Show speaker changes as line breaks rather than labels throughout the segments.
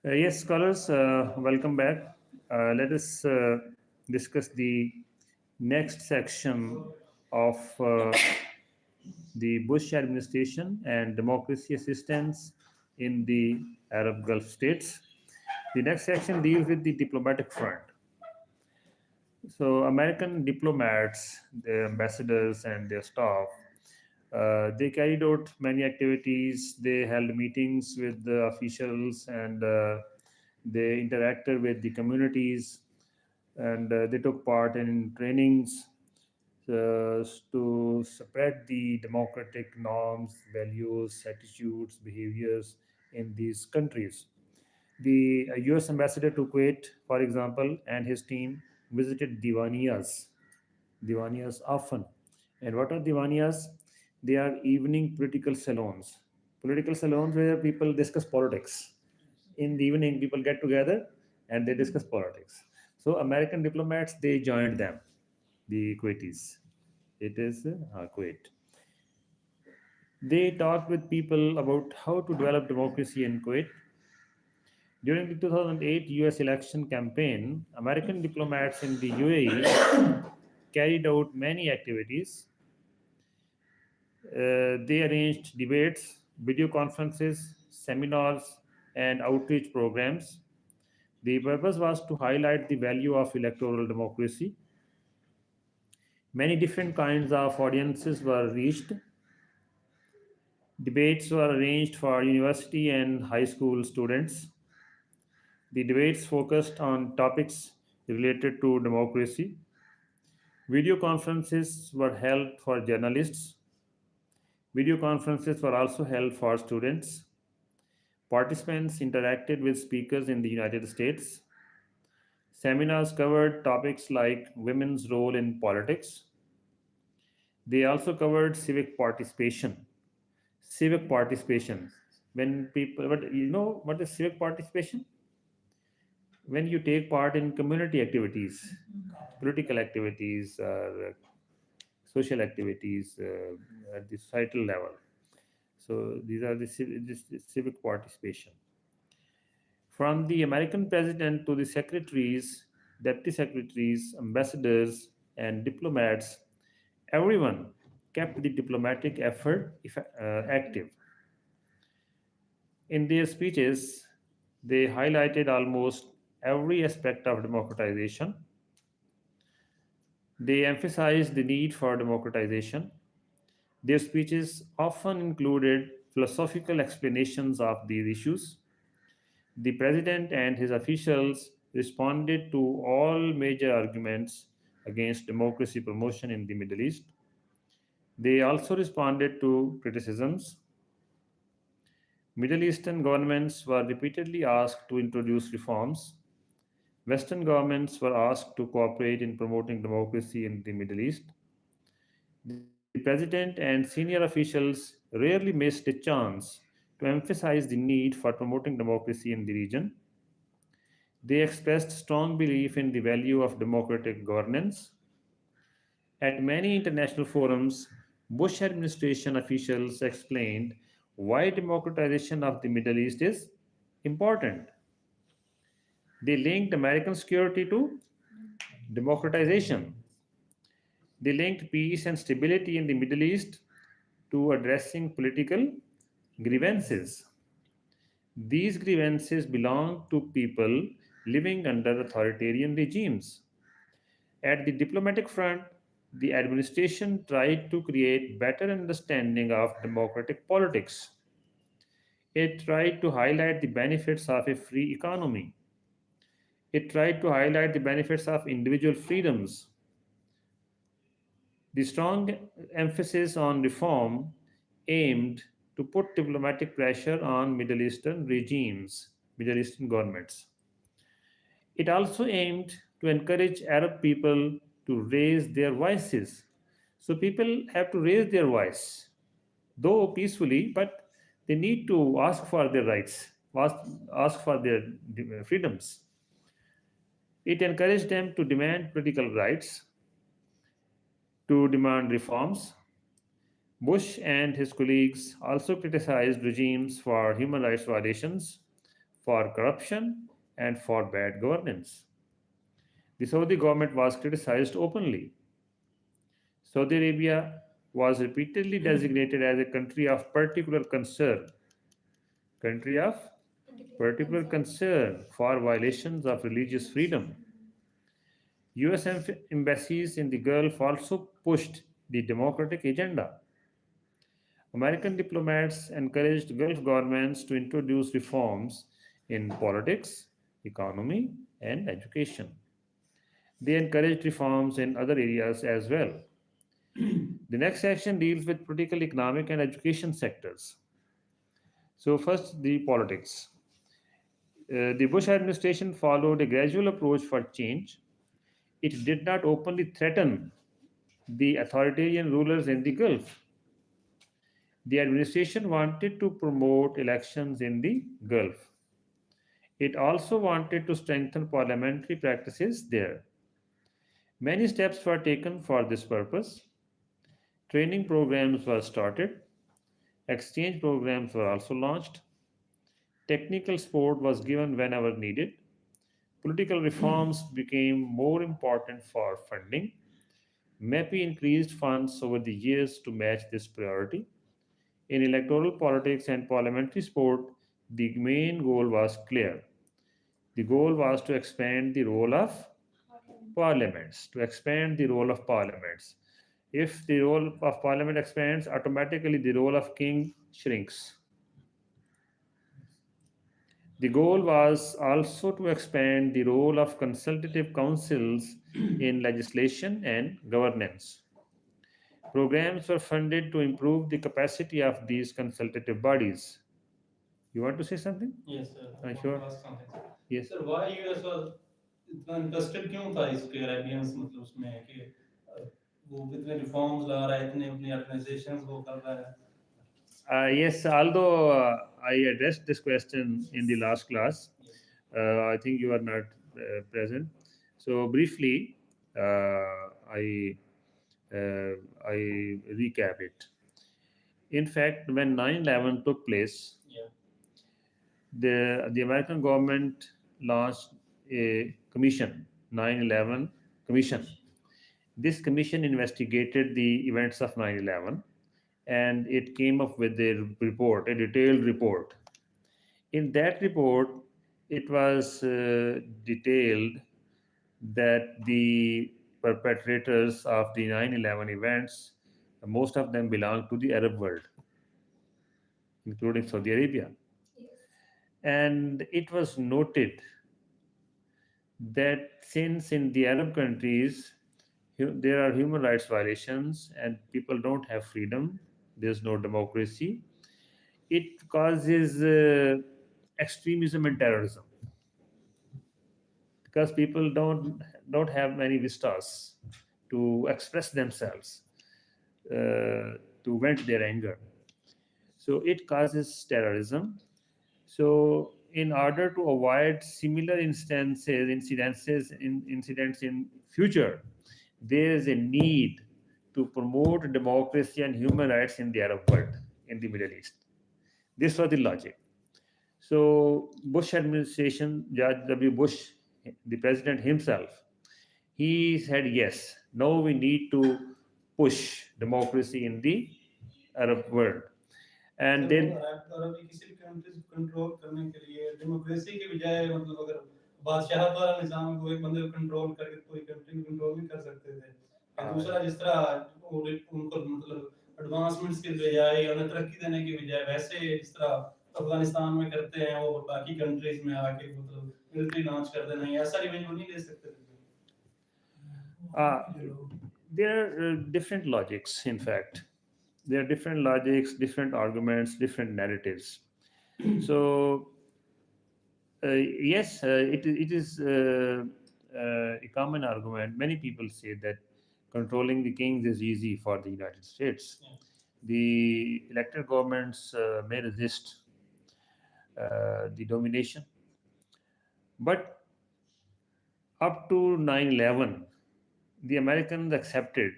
Yes, scholars, welcome back. Let us discuss the next section of the Bush administration and democracy assistance in the Arab Gulf states. The next section deals with the diplomatic front. So, American diplomats, their ambassadors, and their staff, they carried out many activities. They held meetings with the officials and they interacted with the communities and they took part in trainings to spread the democratic norms, values, attitudes, behaviors in these countries. The US ambassador to Kuwait, for example, and his team visited Diwaniyas often. And what are Diwaniyas? They are evening political salons. Political salons where people discuss politics. In the evening, people get together and they discuss politics. So American diplomats, they joined them, the Kuwaitis. It is Kuwait. They talked with people about how to develop democracy in Kuwait. During the 2008 US election campaign, American diplomats in the UAE carried out many activities. They arranged debates, video conferences, seminars, and outreach programs. The purpose was to highlight the value of electoral democracy. Many different kinds of audiences were reached. Debates were arranged for university and high school students. The debates focused on topics related to democracy. Video conferences were held for journalists. Video conferences were also held for students. Participants interacted with speakers in the United States. Seminars covered topics like women's role in politics. They also covered civic participation. Civic participation. When people, but you know what is civic participation? When you take part in community activities, political activities, social activities at the societal level. So these are the civic participation. From the American president to the secretaries, deputy secretaries, ambassadors, and diplomats, everyone kept the diplomatic effort active. In their speeches, they highlighted almost every aspect of democratization. They emphasized the need for democratization. Their speeches often included philosophical explanations of these issues. The president and his officials responded to all major arguments against democracy promotion in the Middle East. They also responded to criticisms. Middle Eastern governments were repeatedly asked to introduce reforms. Western governments were asked to cooperate in promoting democracy in the Middle East. The president and senior officials rarely missed a chance to emphasize the need for promoting democracy in the region. They expressed strong belief in the value of democratic governance. At many international forums, Bush administration officials explained why democratization of the Middle East is important. They linked American security to democratization. They linked peace and stability in the Middle East to addressing political grievances. These grievances belong to people living under authoritarian regimes. At the diplomatic front, the administration tried to create better understanding of democratic politics. It tried to highlight the benefits of a free economy. It tried to highlight the benefits of individual freedoms. The strong emphasis on reform aimed to put diplomatic pressure on Middle Eastern regimes, Middle Eastern governments. It also aimed to encourage Arab people to raise their voices. So people have to raise their voice, though peacefully, but they need to ask for their rights, ask, ask for their freedoms. It encouraged them to demand political rights, to demand reforms. Bush and his colleagues also criticized regimes for human rights violations. for corruption, and for bad governance. The Saudi government was criticized openly. Saudi Arabia was repeatedly designated as a country of particular concern for violations of religious freedom. US embassies in the Gulf also pushed the democratic agenda. American diplomats encouraged Gulf governments to introduce reforms in politics, economy, and education. They encouraged reforms in other areas as well. The next section deals with political, economic, and education sectors. So, first, the politics. The Bush administration followed a gradual approach for change. It did not openly threaten the authoritarian rulers in the Gulf. The administration wanted to promote elections in the Gulf. It also wanted to strengthen parliamentary practices there. Many steps were taken for this purpose. Training programs were started, exchange programs were also launched, technical support was given whenever needed, political reforms became more important for funding. MEPI increased funds over the years to match this priority. In electoral politics and parliamentary support, the main goal was clear. The goal was to expand the role of parliaments, to expand the role of parliaments. If the role of parliament expands, automatically the role of king shrinks. The goal was also to expand the role of consultative councils in legislation and governance. Programs were funded to improve the capacity of these consultative bodies. You want to say something?
Yes, sir. I want
Sure.
to ask something, sir.
Yes.
Sir, why US was इतना interested क्यों था इस कैरेबियंस मतलब उसमें कि वो इतने reforms ला रहा है, इतने अपनी ऑर्गेनाइजेशंस वो कर रहा है?
Yes, although I addressed this question in the last class,
Yes.
I think you are not present. So briefly, I I recap it. In fact, when 9/11 took place,
Yeah.
the American government launched a commission, 9/11 Commission. This commission investigated the events of 9/11 and it came up with a report, a detailed report. In that report, it was detailed that the perpetrators of the 9/11 events, most of them belong to the Arab world, including Saudi Arabia. And it was noted that since in the Arab countries there are human rights violations and people don't have freedom, there's no democracy, it causes extremism and terrorism because people don't have many vistas to express themselves, to vent their anger. So it causes terrorism. So in order to avoid similar incidents in future, there is a need to promote democracy and human rights in the Arab world, in the Middle East. This was the logic. So Bush administration, George W. Bush, the president himself, he said yes. Now we need to push democracy in the Arab world, and
sir वो
then
अरब किसी भी countries को control करने के लिए democracy के बजाय मतलब अगर बादशाह द्वारा निजाम को एक बंदे को कंट्रोल करके पूरी कंट्री को कंट्रोल भी कर सकते थे या दूसरा जिस तरह उनको मतलब एडवांसमेंट्स के बजाय या उन्हें तरक्की देने के बजाय वैसे जिस तरह अफगानिस्तान में करते हैं वो बाकी कंट्रीज में आके मतलब मिलिट्री लॉन्च कर देना ये ऐसा रिवेंज नहीं ले सकते थे
uh, there are different logics. In fact, there are different logics, different arguments, different narratives. So yes, it is a common argument. Many people say that controlling the kings is easy for the United States.
Yeah.
The elected governments may resist the domination, but up to 9/11, the Americans accepted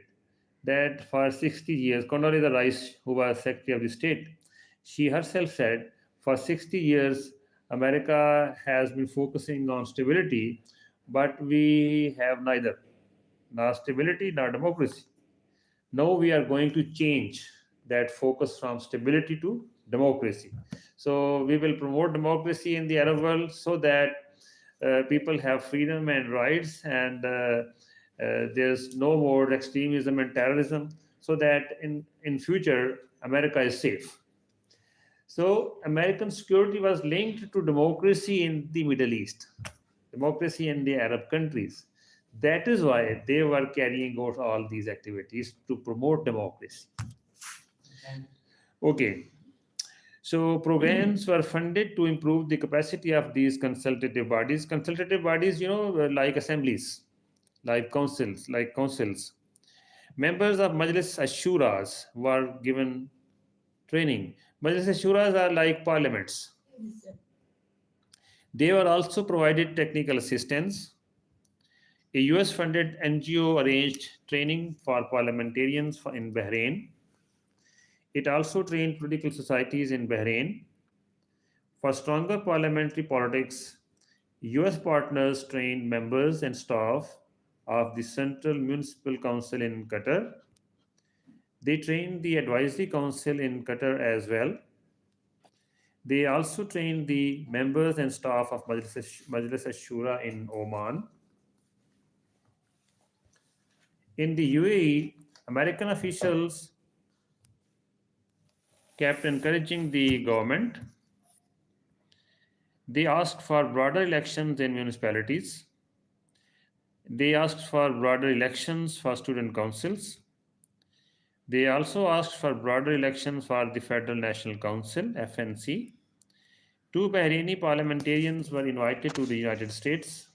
that for 60 years, Condoleezza Rice, who was Secretary of the State, she herself said, for 60 years, America has been focusing on stability, but we have neither, nor stability nor democracy. Now we are going to change that focus from stability to democracy. So we will promote democracy in the Arab world so that people have freedom and rights, and there's no more extremism and terrorism, so that in future America is safe. So American security was linked to democracy in the Middle East, democracy in the Arab countries. That is why they were carrying out all these activities to promote democracy. Okay, so programs were funded to improve the capacity of these consultative bodies. Consultative bodies, were like assemblies, like councils. Members of Majlis Ashuras were given training. Majlis Ashuras are like parliaments. They were also provided technical assistance. A US funded NGO arranged training for parliamentarians in Bahrain. It also trained political societies in Bahrain. For stronger parliamentary politics, US partners trained members and staff of the Central Municipal Council in Qatar. They trained the Advisory Council in Qatar as well. They also trained the members and staff of Majlis Ashura in Oman. In the UAE, American officials kept encouraging the government. They asked for broader elections in municipalities. They asked for broader elections for student councils. They also asked for broader elections for the Federal National Council, FNC. Two Bahraini parliamentarians were invited to the United States.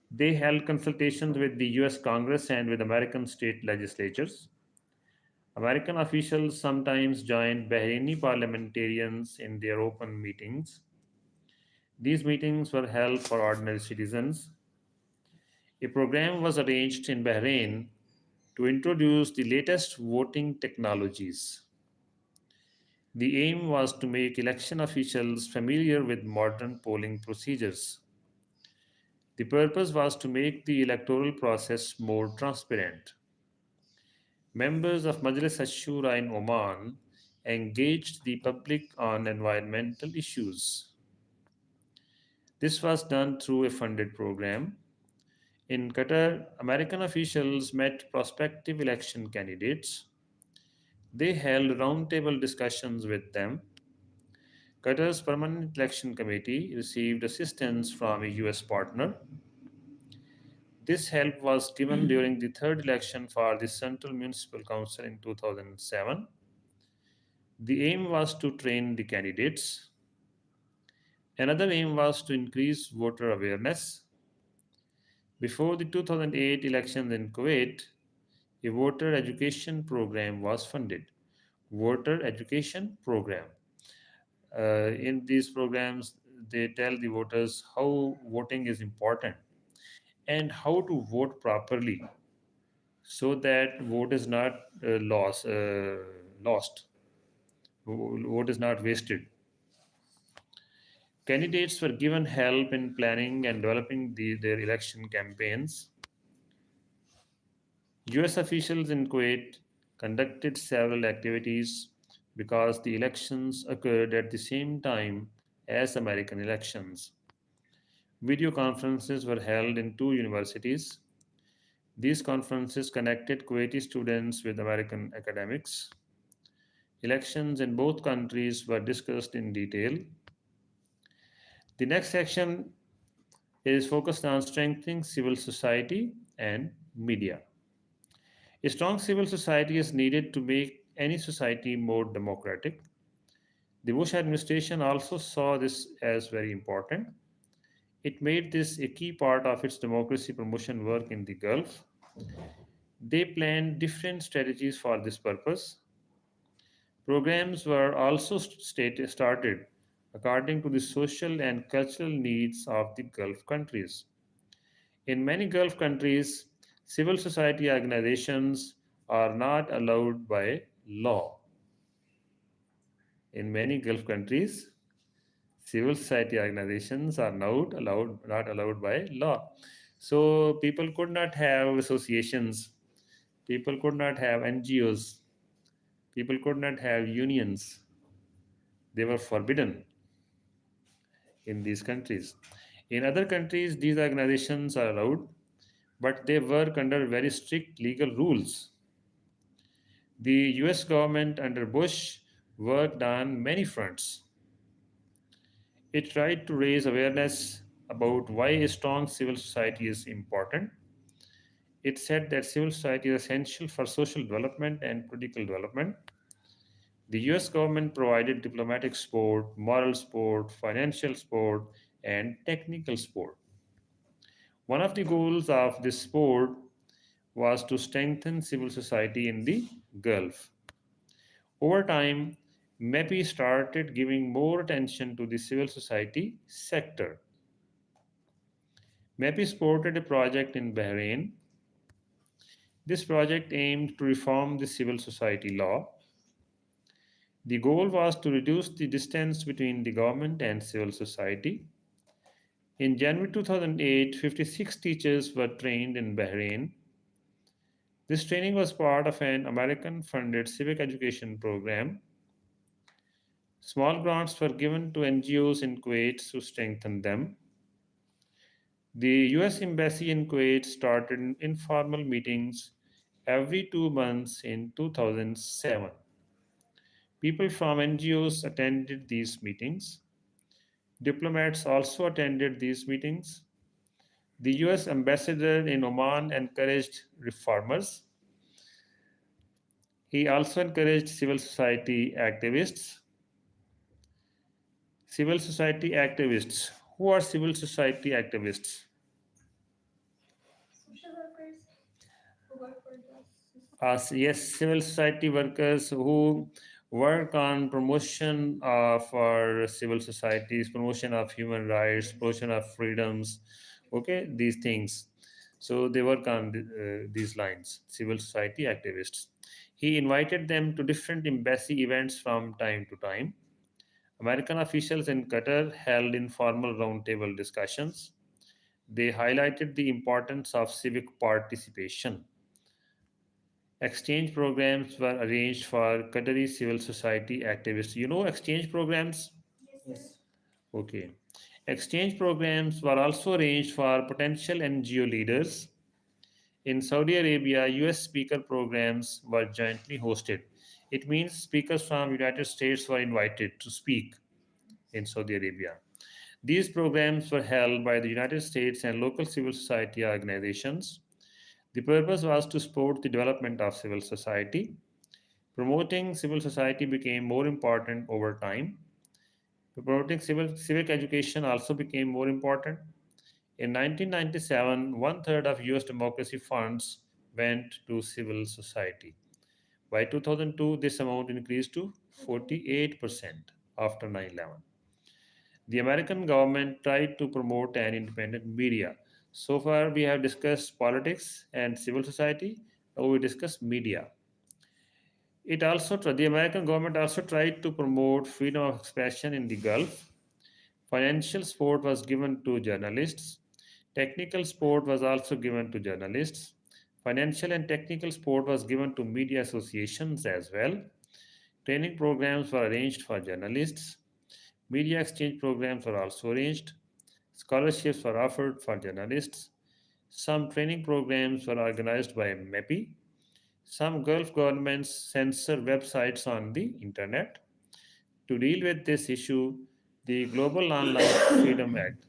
They held consultations with the US Congress and with American state legislatures. American officials sometimes joined Bahraini parliamentarians in their open meetings. These meetings were held for ordinary citizens. A program was arranged in Bahrain to introduce the latest voting technologies. The aim was to make election officials familiar with modern polling procedures. The purpose was to make the electoral process more transparent. Members of Majlis Ashura in Oman engaged the public on environmental issues. This was done through a funded program. In Qatar, American officials met prospective election candidates. They held roundtable discussions with them. Qatar's Permanent Election Committee received assistance from a US partner. This help was given during the third election for the Central Municipal Council in 2007. The aim was to train the candidates. Another aim was to increase voter awareness. Before the 2008 elections in Kuwait, a voter education program was funded. Voter education program. In these programs, they tell the voters how voting is important and how to vote properly so that vote is not lost, vote is not wasted. Candidates were given help in planning and developing their election campaigns. US officials in Kuwait conducted several activities because the elections occurred at the same time as American elections. Video conferences were held in two universities. These conferences connected Kuwaiti students with American academics. Elections in both countries were discussed in detail. The next section is focused on strengthening civil society and media. A strong civil society is needed to make any society more democratic. The Bush administration also saw this as very important. It made this a key part of its democracy promotion work in the Gulf. They planned different strategies for this purpose. Programs were also started according to the social and cultural needs of the Gulf countries. In many Gulf countries, civil society organizations are not allowed by law. In many Gulf countries, Civil society organizations are not allowed by law. So people could not have associations, people could not have NGOs, people could not have unions. They were forbidden in these countries. In other countries, these organizations are allowed, but they work under very strict legal rules. The US government under Bush worked on many fronts. It tried to raise awareness about why a strong civil society is important. It said that civil society is essential for social development and political development. The US government provided diplomatic support, moral support, financial support, and technical support. One of the goals of this support was to strengthen civil society in the Gulf. Over time, MEPI started giving more attention to the civil society sector. MEPI supported a project in Bahrain. This project aimed to reform the civil society law. The goal was to reduce the distance between the government and civil society. In January 2008, 56 teachers were trained in Bahrain. This training was part of an American funded civic education program. Small grants were given to NGOs in Kuwait to strengthen them. The US Embassy in Kuwait started informal meetings every 2 months in 2007. People from NGOs attended these meetings. Diplomats also attended these meetings. The US ambassador in Oman encouraged reformers. He also encouraged civil society activists. Civil society activists. Who are civil society activists?
Social workers who work for justice.
Yes, civil society workers who work on promotion of our civil societies, promotion of human rights, promotion of freedoms, okay, these things. So they work on these lines, civil society activists. He invited them to different embassy events from time to time. American officials in Qatar held informal roundtable discussions. They highlighted the importance of civic participation. Exchange programs were arranged for Qatari civil society activists. You know exchange programs?
Yes, sir.
Yes.
Okay. Exchange programs were also arranged for potential NGO leaders. In Saudi Arabia, US speaker programs were jointly hosted. It means speakers from United States were invited to speak in Saudi Arabia. These programs were held by the United States and local civil society organizations. The purpose was to support the development of civil society. Promoting civil society became more important over time. Promoting civic education also became more important. In 1997, one third of US democracy funds went to civil society. By 2002, this amount increased to 48% after 9/11. The American government tried to promote an independent media. So far, we have discussed politics and civil society. Now we discuss media. The American government also tried to promote freedom of expression in the Gulf. Financial support was given to journalists. Technical support was also given to journalists. Financial and technical support was given to media associations as well. Training programs were arranged for journalists. Media exchange programs were also arranged. Scholarships were offered for journalists. Some training programs were organized by MEPI. Some Gulf governments censor websites on the internet. To deal with this issue, the Global Online Freedom Act.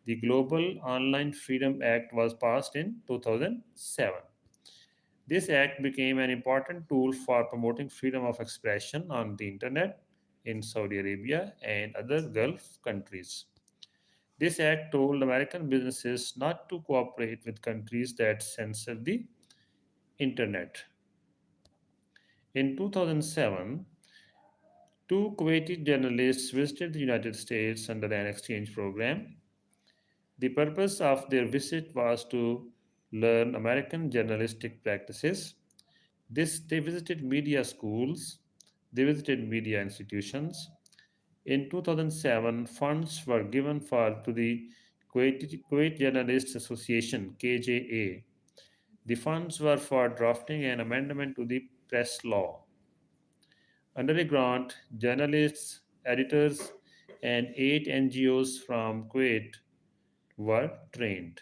The Global Online Freedom Act was passed in 2007. This act became an important tool for promoting freedom of expression on the internet in Saudi Arabia and other Gulf countries. This act told American businesses not to cooperate with countries that censor the internet. In 2007, two Kuwaiti journalists visited the United States under an exchange program. The purpose of their visit was to learn American journalistic practices. They visited media schools, they visited media institutions. In 2007, funds were given to the Kuwait Journalists Association (KJA). The funds were for drafting an amendment to the press law. Under a grant, journalists, editors, and 8 NGOs from Kuwait were trained.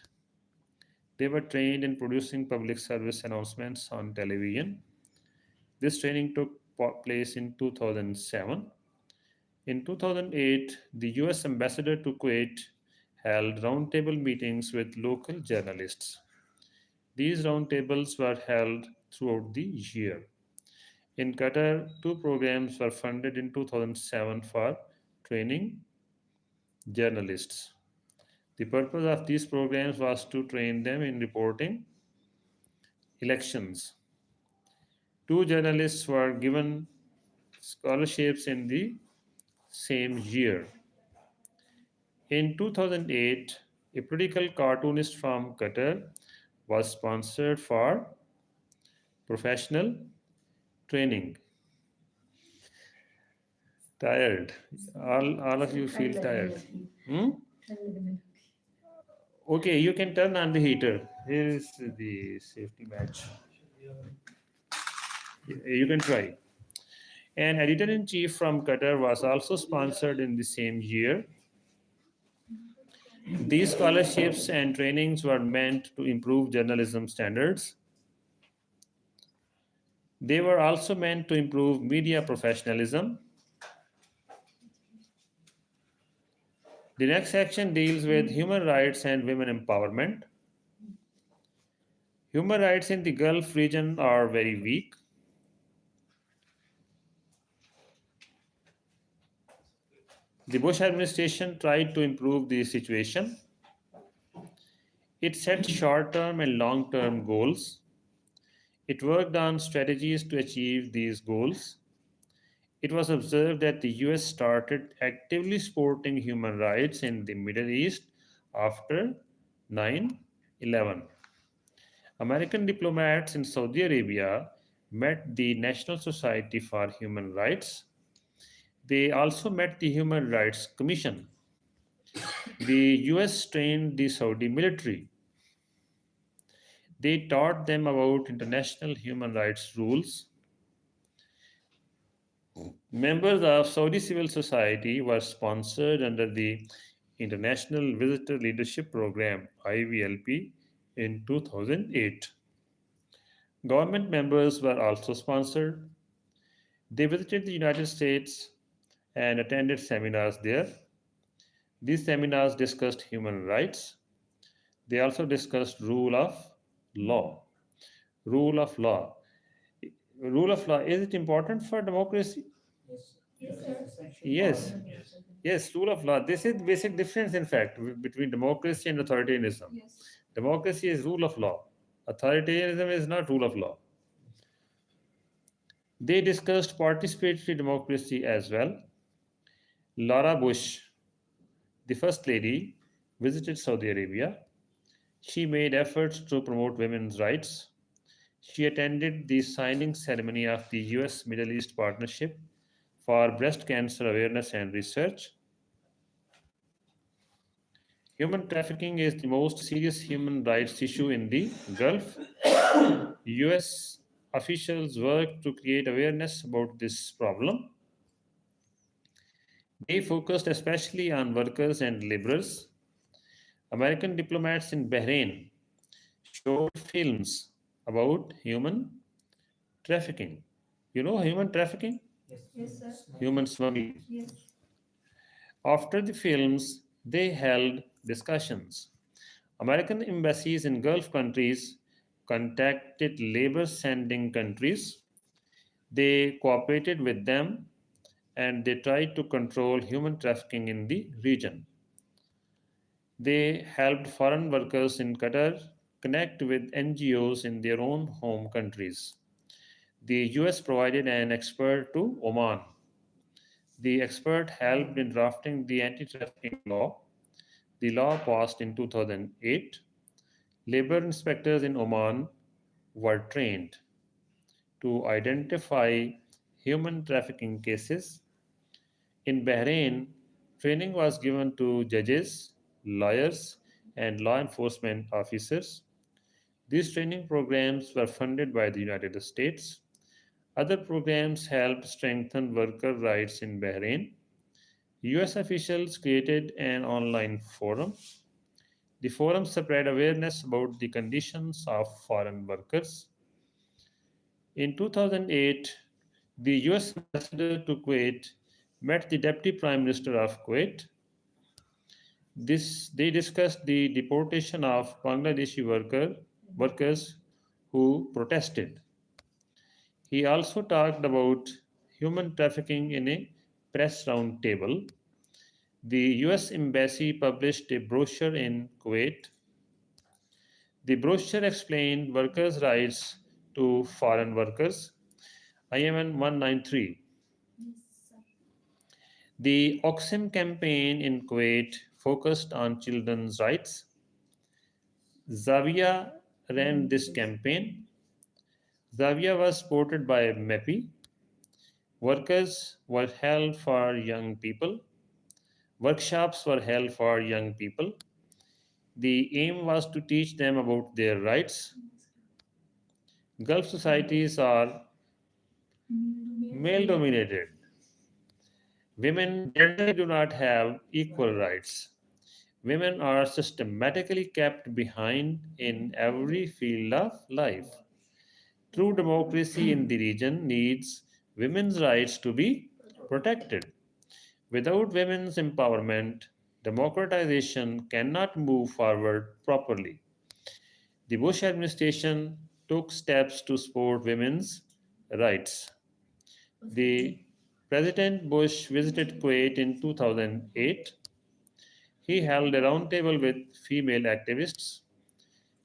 They were trained in producing public service announcements on television. This training took place in 2007. In 2008, the US ambassador to Kuwait held roundtable meetings with local journalists. These roundtables were held throughout the year. In Qatar, 2 programs were funded in 2007 for training journalists. The purpose of these programs was to train them in reporting elections. 2 journalists were given scholarships in the same year. In 2008, a political cartoonist from Qatar was sponsored for professional training. Tired. All of you feel tired. Hmm? Okay, you can turn on the heater. Here is the safety match. You can try. An editor in chief from Qatar was also sponsored in the same year. These scholarships and trainings were meant to improve journalism standards. They were also meant to improve media professionalism. The next section deals with human rights and women empowerment. Human rights in the Gulf region are very weak. The Bush administration tried to improve the situation. It set short-term and long-term goals. It worked on strategies to achieve these goals. It was observed that the US started actively supporting human rights in the Middle East after 9/11. American diplomats in Saudi Arabia met the National Society for Human Rights. They also met the Human Rights Commission. The US trained the Saudi military. They taught them about international human rights rules. Members of Saudi civil society were sponsored under the International Visitor Leadership Program (IVLP) in 2008. Government members were also sponsored. They visited the United States and attended seminars there. These seminars discussed human rights. They also discussed rule of law. Rule of law. Rule of law, is it important for democracy?
Yes, sir.
Yes. Yes, rule of law. This is the basic difference, in fact, between democracy and authoritarianism.
Yes.
Democracy is rule of law. Authoritarianism is not rule of law. They discussed participatory democracy as well. Laura Bush, the First Lady, visited Saudi Arabia. She made efforts to promote women's rights. She attended the signing ceremony of the US Middle East Partnership for Breast Cancer Awareness and Research. Human trafficking is the most serious human rights issue in the Gulf. US officials work to create awareness about this problem. They focused especially on workers and laborers. American diplomats in Bahrain showed films about human trafficking. You know human trafficking?
Yes, sir.
Human smuggling.
Yes.
After the films, they held discussions. American embassies in Gulf countries contacted labor sending countries. They cooperated with them and they tried to control human trafficking in the region. They helped foreign workers in Qatar connect with NGOs in their own home countries. The US provided an expert to Oman. The expert helped in drafting the anti trafficking law. The law passed in 2008. Labor inspectors in Oman were trained to identify human trafficking cases. In Bahrain, training was given to judges, lawyers, and law enforcement officers. These training programs were funded by the United States. Other programs helped strengthen worker rights in Bahrain. US officials created an online forum. The forum spread awareness about the conditions of foreign workers. In 2008, the US ambassador to Kuwait met the Deputy Prime Minister of Kuwait. They discussed the deportation of Bangladeshi workers who protested. He also talked about human trafficking in a press roundtable. The US Embassy published a brochure in Kuwait. The brochure explained workers' rights to foreign workers. IMN 193. The Oxim campaign in Kuwait focused on children's rights. Zavia ran this campaign. Zavia was supported by MEPI. Workers were held for young people. Workshops were held for young people. The aim was to teach them about their rights. Gulf societies are male dominated. Women generally do not have equal rights. Women are systematically kept behind in every field of life. True democracy in the region needs women's rights to be protected. Without women's empowerment, democratization cannot move forward properly. The Bush administration took steps to support women's rights. The President Bush visited Kuwait in 2008. He held a roundtable with female activists.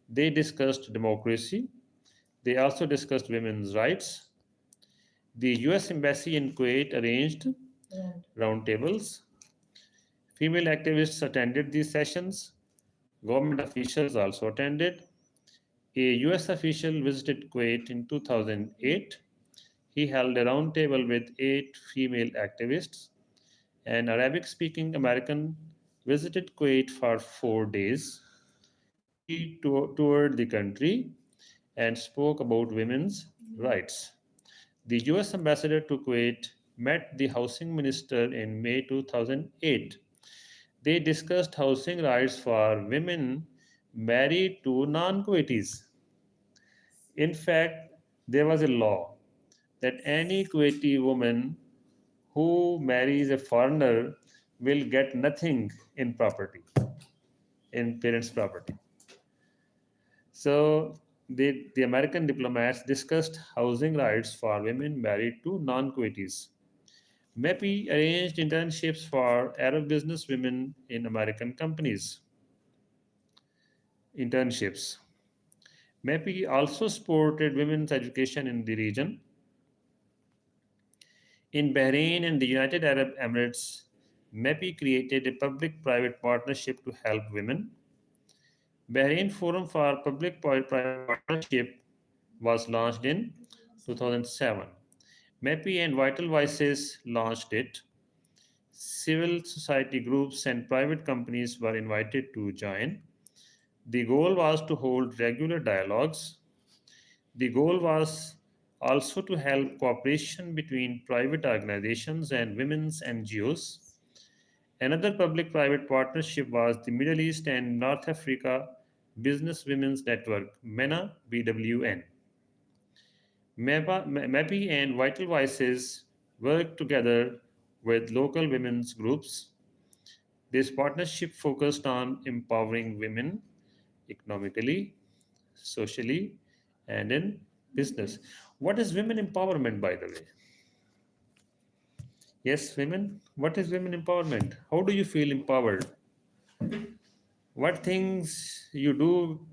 They discussed democracy. They also discussed women's rights. The US Embassy in Kuwait arranged roundtables. Female activists attended these sessions. Government officials also attended. A US official visited Kuwait in 2008. He held a roundtable with 8 female activists. An Arabic speaking American visited Kuwait for 4 days. He toured the country and spoke about women's rights. The US ambassador to Kuwait met the housing minister in May 2008. They discussed housing rights for women married to non Kuwaitis. In fact, there was a law that any Kuwaiti woman who marries a foreigner will get nothing in property, in parents' property. So the American diplomats discussed housing rights for women married to non-Kuwaitis. MEPI arranged internships for Arab business women in American companies. Internships. MEPI also supported women's education in the region. In Bahrain and the United Arab Emirates, MEPI created a public-private partnership to help women. Bahrain Forum for Public-Private Partnership was launched in 2007. MEPI and Vital Voices launched it. Civil society groups and private companies were invited to join. The goal was to hold regular dialogues. The goal was also to help cooperation between private organizations and women's NGOs. Another public private partnership was the Middle East and North Africa Business Women's Network, MENA BWN. MEPI and Vital Voices worked together with local women's groups. This partnership focused on empowering women economically, socially, and in business. What is women empowerment, by the way? Yes, women. What is women empowerment? How do you feel empowered? What things you do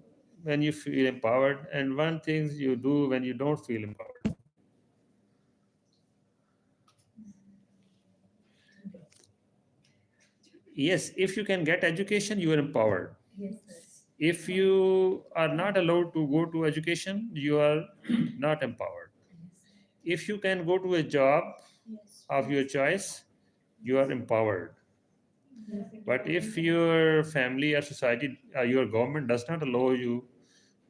when you feel empowered, and one things you do when you don't feel empowered? Yes, if you can get education, you are empowered.
Yes,
If you are not allowed to go to education, you are not empowered. If you can go to a job
yes.
of your choice, you are empowered. But if your family or society, your government does not allow you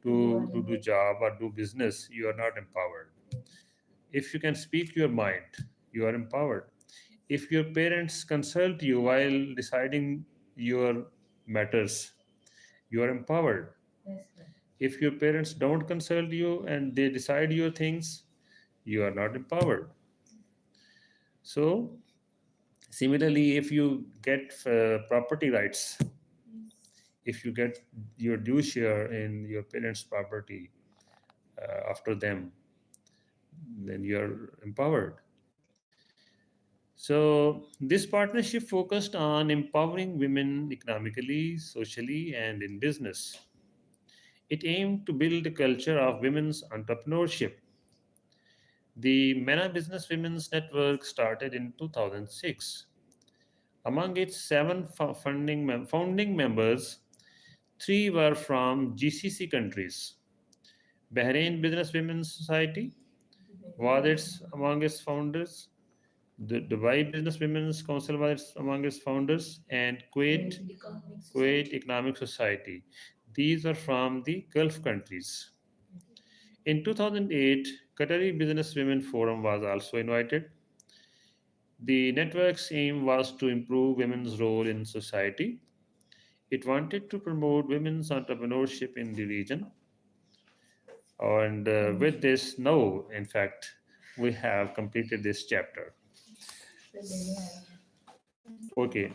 to do job or do business, you are not empowered. If you can speak your mind, you are empowered. If your parents consult you while deciding your matters, you are empowered. If your parents don't consult you and they decide your things, you are not empowered. So, similarly, if you get property rights, if you get your due share in your parents' property after them, then you're empowered. So, this partnership focused on empowering women economically, socially, and in business. It aimed to build a culture of women's entrepreneurship. The MENA Business Women's Network started in 2006. Among its seven founding members, three were from GCC countries. Bahrain Business Women's Society was among its founders. The Dubai Business Women's Council was among its founders, and Kuwait Economic Society. These are from the Gulf countries. In 2008, Qatari Business Women Forum was also invited. The network's aim was to improve women's role in society. It wanted to promote women's entrepreneurship in the region. And with this, now, in fact, we have completed this chapter. Okay.